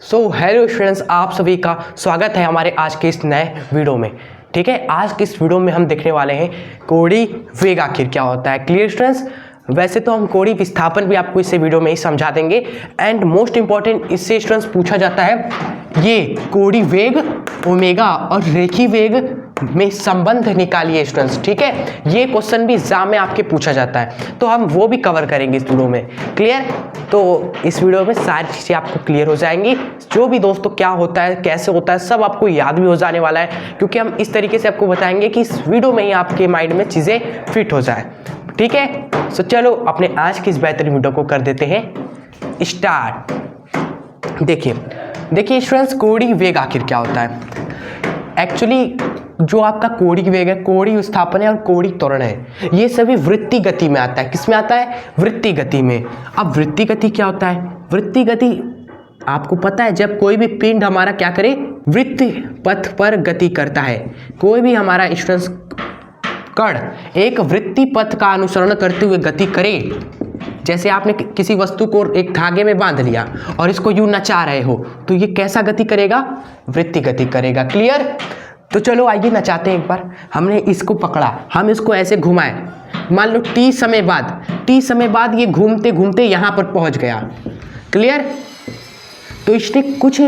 Hello students, आप सभी का स्वागत है हमारे आज के इस नए वीडियो में। ठीक है, आज के इस वीडियो में हम देखने वाले हैं कोड़ी वेग आखिर क्या होता है। Clear students? वैसे तो हम कोड़ी विस्थापन भी आपको इस वीडियो में ही समझा देंगे एंड मोस्ट इंपॉर्टेंट इससे स्टूडेंट्स पूछा जाता है ये कोड़ी वेग, ओमेगा और रेखी वेग में संबंध निकालिए स्टूडेंट्स। ठीक है, ये क्वेश्चन भी एग्जाम में आपके पूछा जाता है, तो हम वो भी कवर करेंगे इस वीडियो में। क्लियर? तो इस वीडियो में सारी चीज़ें आपको क्लियर हो जाएंगी। जो भी दोस्तों क्या होता है, कैसे होता है, सब आपको याद भी हो जाने वाला है, क्योंकि हम इस तरीके से आपको बताएंगे कि इस वीडियो में ही आपके माइंड में चीज़ें फिट हो जाए। ठीक है, तो चलो अपने आज की इस बेहतरीन वीडियो को कर देते हैं स्टार्ट। देखिए स्टूडेंट्स, कोड़ी वेग आखिर क्या होता है। एक्चुअली जो आपका कोड़ी वेग है, कोड़ी विस्थापन है और कोड़ी त्वरण है, ये सभी वृत्तीय गति में आता है। किस में आता है? वृत्तीय गति में। अब वृत्तीय गति क्या होता है? वृत्तीय गति आपको पता है, जब कोई भी पिंड हमारा क्या करे, वृत्तीय पथ पर गति करता है। कोई भी हमारा स्टूडेंट्स कण एक वृत्तीय पथ का अनुसरण करते हुए गति करे, जैसे आपने किसी वस्तु को एक धागे में बांध लिया और इसको यूं नचा रहे हो, तो ये कैसा गति करेगा? वृत्तीय गति करेगा। क्लियर? तो चलो आइए नचाते हैं एक बार। हमने इसको पकड़ा, हम इसको ऐसे घुमाए, मान लो टी समय बाद ये घूमते घूमते यहाँ पर पहुँच गया। क्लियर? तो इसने कुछ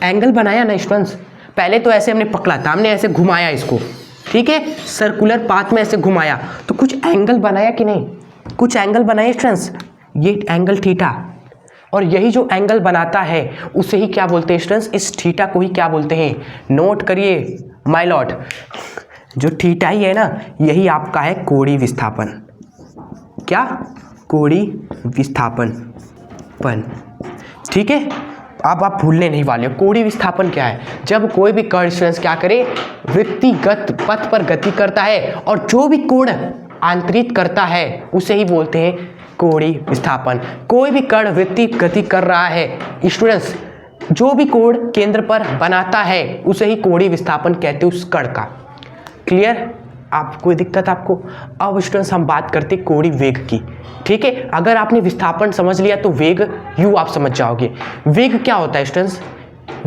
एंगल बनाया ना स्टूडेंट्स। पहले तो ऐसे हमने पकड़ा था, हमने ऐसे घुमाया इसको, ठीक है, सर्कुलर पाथ में ऐसे घुमाया, तो कुछ एंगल बनाया कि नहीं? कुछ एंगल बनाए स्टूडेंट्स, ये एंगल थीटा, और यही जो एंगल बनाता है उसे ही क्या बोलते हैं स्टूडेंट्स? इस थीटा को ही क्या बोलते हैं? नोट करिए माय लॉर्ड, जो थीटा ही है ना, यही आपका है कोड़ी विस्थापन। क्या? कोड़ी विस्थापन। ठीक है, अब आप भूलने नहीं वाले हो कोड़ी विस्थापन क्या है। जब कोई भी कण स्टूडेंट्स क्या करे, वृत्तिगत पथ पर गति करता है और जो भी कोण आंतरित करता है उसे ही बोलते हैं कोड़ी विस्थापन। कोई भी कण वृत्तीय गति कर रहा है स्टूडेंट्स, जो भी कोण केंद्र पर बनाता है उसे ही कोड़ी विस्थापन कहते हैं उस कण का। क्लियर? आप कोई दिक्कत आपको? अब स्टूडेंट्स हम बात करते हैं कोड़ी वेग की। ठीक है, अगर आपने विस्थापन समझ लिया तो वेग यू आप समझ जाओगे। वेग क्या होता है स्टूडेंट्स?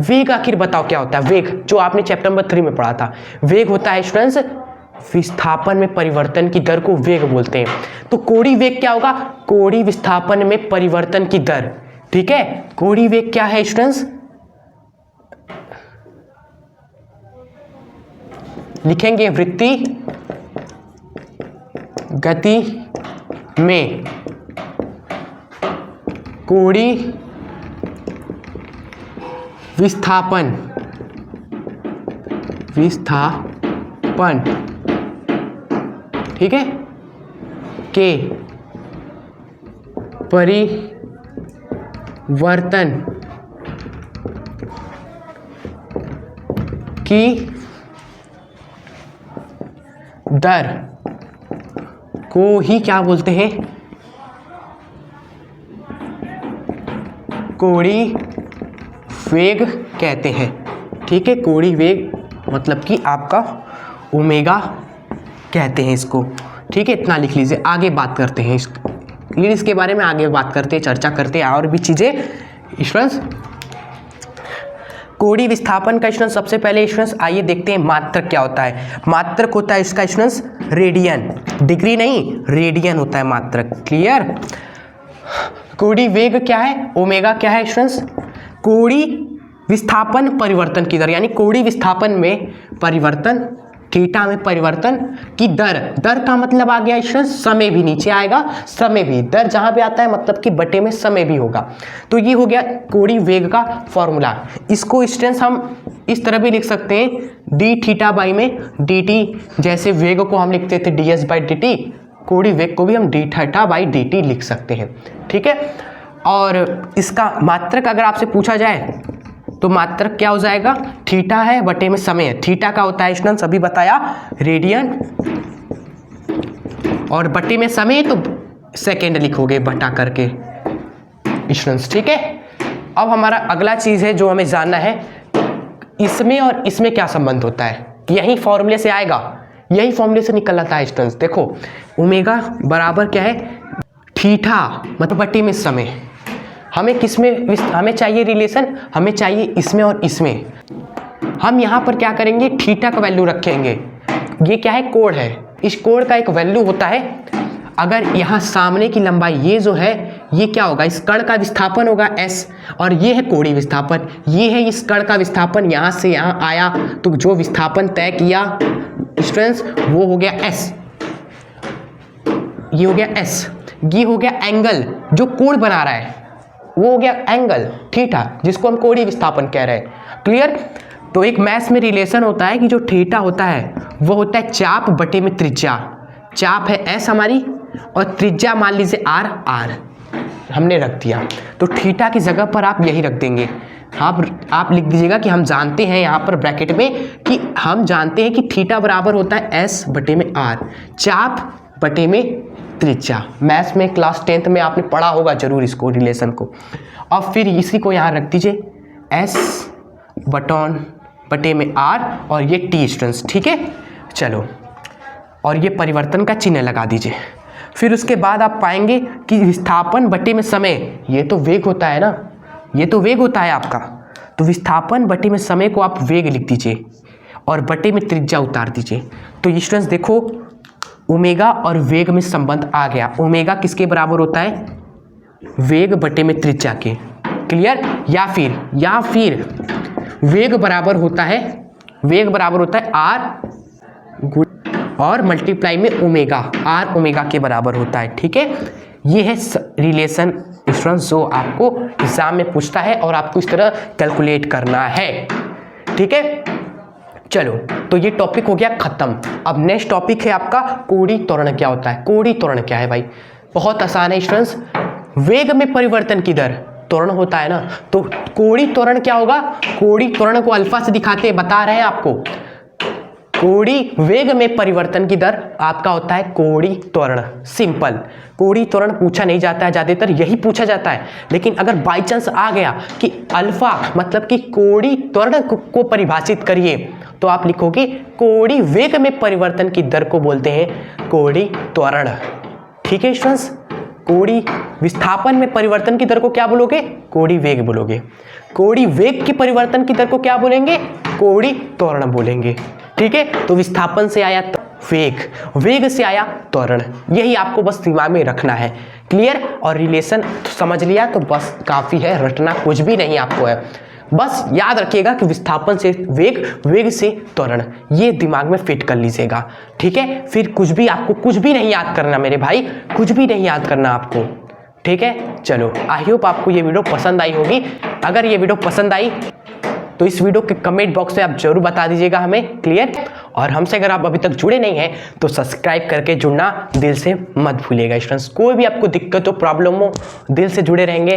वेग आखिर बताओ क्या होता है? वेग जो आपने चैप्टर नंबर 3 में पढ़ा था, वेग होता है स्टूडेंट्स विस्थापन में परिवर्तन की दर को वेग बोलते हैं। तो कोड़ी वेग क्या होगा? कोड़ी विस्थापन में परिवर्तन की दर। ठीक है, कोड़ी वेग क्या है स्टूडेंट्स? लिखेंगे वृत्तीय गति में कोड़ी विस्थापन ठीक है के परिवर्तन की दर को ही क्या बोलते हैं? कोड़ी वेग कहते हैं। ठीक है, कोड़ी वेग मतलब कि आपका ओमेगा कहते हैं इसको। ठीक है, इतना लिख लीजिए। आगे बात करते हैं इसके बारे में, आगे बात करते हैं, चर्चा करते हैं और भी चीज़ें स्टूडेंट्स। कोड़ी विस्थापन का स्टूडेंट्स सबसे पहले स्टूडेंट्स आइए देखते हैं मात्रक क्या होता है। मात्रक होता है इसका स्टूडेंट्स रेडियन, डिग्री नहीं, रेडियन होता है मात्रक। क्लियर? कोड़ी वेग क्या है? ओमेगा क्या है स्टूडेंट्स? कोड़ी विस्थापन परिवर्तन की दर, यानी कोड़ी विस्थापन में परिवर्तन, थीटा में परिवर्तन की दर। दर का मतलब आ गया स्टूडेंट्स समय भी, नीचे आएगा समय भी, दर जहां भी आता है मतलब कि बटे में समय भी होगा। तो ये हो गया कोड़ी वेग का फॉर्मूला। इसको स्टूडेंट्स हम इस तरह भी लिख सकते हैं, डी थीटा बाई में डी टी, जैसे वेग को हम लिखते थे D S by D T, कोड़ी वेग को भी हम D theta by D T लिख सकते हैं। ठीक है, और इसका मात्रक अगर आपसे पूछा जाए तो मात्रक क्या हो जाएगा? थीटा है बटे में समय है। थीटा का होता है स्टूडेंट्स अभी बताया रेडियन, और बटे में समय तो सेकेंड लिखोगे बटा करके स्टूडेंट्स। ठीक है, अब हमारा अगला चीज है जो हमें जानना है, इसमें और इसमें क्या संबंध होता है। यही फॉर्मूले से आएगा, यही फॉर्मूले से निकल आता है स्टूडेंट्स। देखो ओमेगा बराबर क्या है? थीटा मतलब बटे में समय, हमें चाहिए रिलेशन, हमें चाहिए इसमें और इसमें। हम यहाँ पर क्या करेंगे, थीटा का वैल्यू रखेंगे। ये क्या है, कोण है। इस कोण का एक वैल्यू होता है, अगर यहाँ सामने की लंबाई ये जो है, ये क्या होगा, इस कण का विस्थापन होगा s, और ये है कोणीय विस्थापन। ये है इस कण का विस्थापन, यहाँ से यहाँ आया तो जो विस्थापन तय किया स्टूडेंट्स वो हो गया s। ये हो गया s। ये हो गया एंगल जो कोण बना रहा है, वो हो गया एंगल थीटा, जिसको हम कोणीय विस्थापन कह रहे हैं। क्लियर। तो एक मैथ्स में रिलेशन होता है कि जो थीटा होता है वो होता है चाप बटे में त्रिज्या। चाप है s हमारी और त्रिज्या मान लीजिए r हमने रख दिया। तो थीटा की जगह पर आप यही रख देंगे। आप लिख दीजिएगा कि हम जानते हैं यहाँ पर ब्रैकेट में कि हम जानते हैं कि थीटा बराबर होता है s बटे में r, चाप बटे में त्रिज्या। मैथ्स में क्लास 10th में आपने पढ़ा होगा जरूर इसको, रिलेशन को। अब फिर इसी को यहाँ रख दीजिए s बटे में r और ये t स्टूडेंट्स, ठीक है। चलो, और ये परिवर्तन का चिन्ह लगा दीजिए। फिर उसके बाद आप पाएंगे कि विस्थापन बटे में समय, ये तो वेग होता है ना, ये तो वेग होता है आपका। तो विस्थापन बटे में समय को आप वेग लिख दीजिए और बटे में त्रिज्या उतार दीजिए। तो स्टूडेंट्स देखो, ओमेगा और वेग में संबंध आ गया। ओमेगा किसके बराबर होता है, वेग बटे में त्रिज्या के। क्लियर। या फिर वेग बराबर होता है r और मल्टीप्लाई में ओमेगा, r ओमेगा के बराबर होता है, ठीक है। ये है रिलेशन स्टूडेंट्स जो आपको एग्जाम में पूछता है और आपको इस तरह कैलकुलेट करना है, ठीक है। चलो, तो ये टॉपिक हो गया खत्म। अब नेक्स्ट टॉपिक है आपका कोणीय त्वरण क्या होता है। कोणीय त्वरण क्या है भाई, बहुत आसान है स्टूडेंट्स। वेग में परिवर्तन की दर त्वरण होता है ना, तो कोणीय त्वरण क्या होगा, कोणीय त्वरण को अल्फा से दिखाते हैं, बता रहे हैं आपको। कोणीय वेग में परिवर्तन की दर आपका होता है कोणीय त्वरण। सिंपल, कोणीय त्वरण पूछा नहीं जाता है, ज्यादातर यही पूछा जाता है। लेकिन अगर बाई चांस आ गया कि अल्फा मतलब कि कोणीय त्वरण को परिभाषित करिए, तो आप लिखोगे कोणीय वेग में परिवर्तन की दर को बोलते हैं कोणीय त्वरण, ठीक है स्टूडेंट्स। कोणीय विस्थापन में परिवर्तन की दर को क्या बोलोगे, कोणीय वेग बोलोगे। कोणीय वेग की परिवर्तन की दर को क्या बोलेंगे, कोणीय त्वरण बोलेंगे, ठीक है। तो विस्थापन से आया वेग, वेग से आया त्वरण, यही आपको बस दिमाग में रखना है। क्लियर। और रिलेशन समझ लिया तो बस काफ़ी है, रटना कुछ भी नहीं आपको है। बस याद रखिएगा कि विस्थापन से वेग, वेग से त्वरण, ये दिमाग में फिट कर लीजिएगा, ठीक है। फिर आपको कुछ भी नहीं याद करना मेरे भाई, कुछ भी नहीं याद करना आपको, ठीक है। चलो, आई होप आपको ये वीडियो पसंद आई होगी। अगर ये वीडियो पसंद आई तो इस वीडियो के कमेंट बॉक्स में आप जरूर बता दीजिएगा हमें। क्लियर। और हमसे अगर आप अभी तक जुड़े नहीं हैं तो सब्सक्राइब करके जुड़ना दिल से मत भूलिएगा स्टूडेंट्स। कोई भी आपको दिक्कत हो, प्रॉब्लम हो, दिल से जुड़े रहेंगे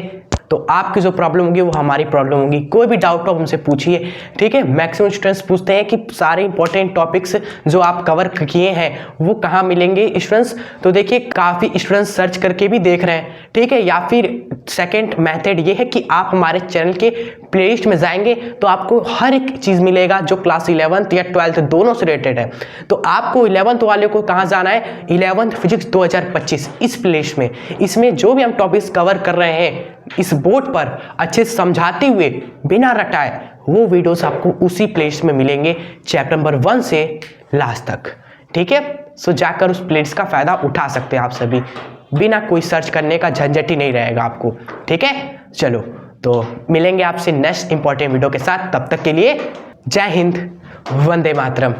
तो आपकी जो प्रॉब्लम होगी वो हमारी प्रॉब्लम होगी। कोई भी डाउट हो हमसे पूछिए, ठीक है। मैक्सिमम स्टूडेंट्स पूछते हैं कि सारे इंपॉर्टेंट टॉपिक्स जो आप कवर किए हैं वो कहाँ मिलेंगे स्टूडेंट्स। तो देखिए, काफ़ी स्टूडेंट्स सर्च करके भी देख रहे हैं, ठीक है। या फिर सेकेंड मेथड ये है कि आप हमारे चैनल के प्लेलिस्ट में जाएंगे तो आपको हर एक चीज़ मिलेगा जो क्लास 11th या 12th दोनों से रिलेटेड है। तो आपको 11th वाले को कहाँ जाना है, 11th फिजिक्स 2025 इस प्लेलिस्ट में। इसमें जो भी हम टॉपिक्स कवर कर रहे हैं इस बोर्ड पर अच्छे से समझाते हुए बिना रटाए, वो वीडियोस आपको उसी प्लेलिस्ट में मिलेंगे, चैप्टर नंबर 1 से लास्ट तक, ठीक है। सो जाकर उस प्लेलिस्ट का फायदा उठा सकते हैं आप सभी, बिना कोई सर्च करने का झंझट ही नहीं रहेगा आपको, ठीक है। चलो, तो मिलेंगे आपसे नेक्स्ट इंपॉर्टेंट वीडियो के साथ। तब तक के लिए जय हिंद, वंदे मातरम।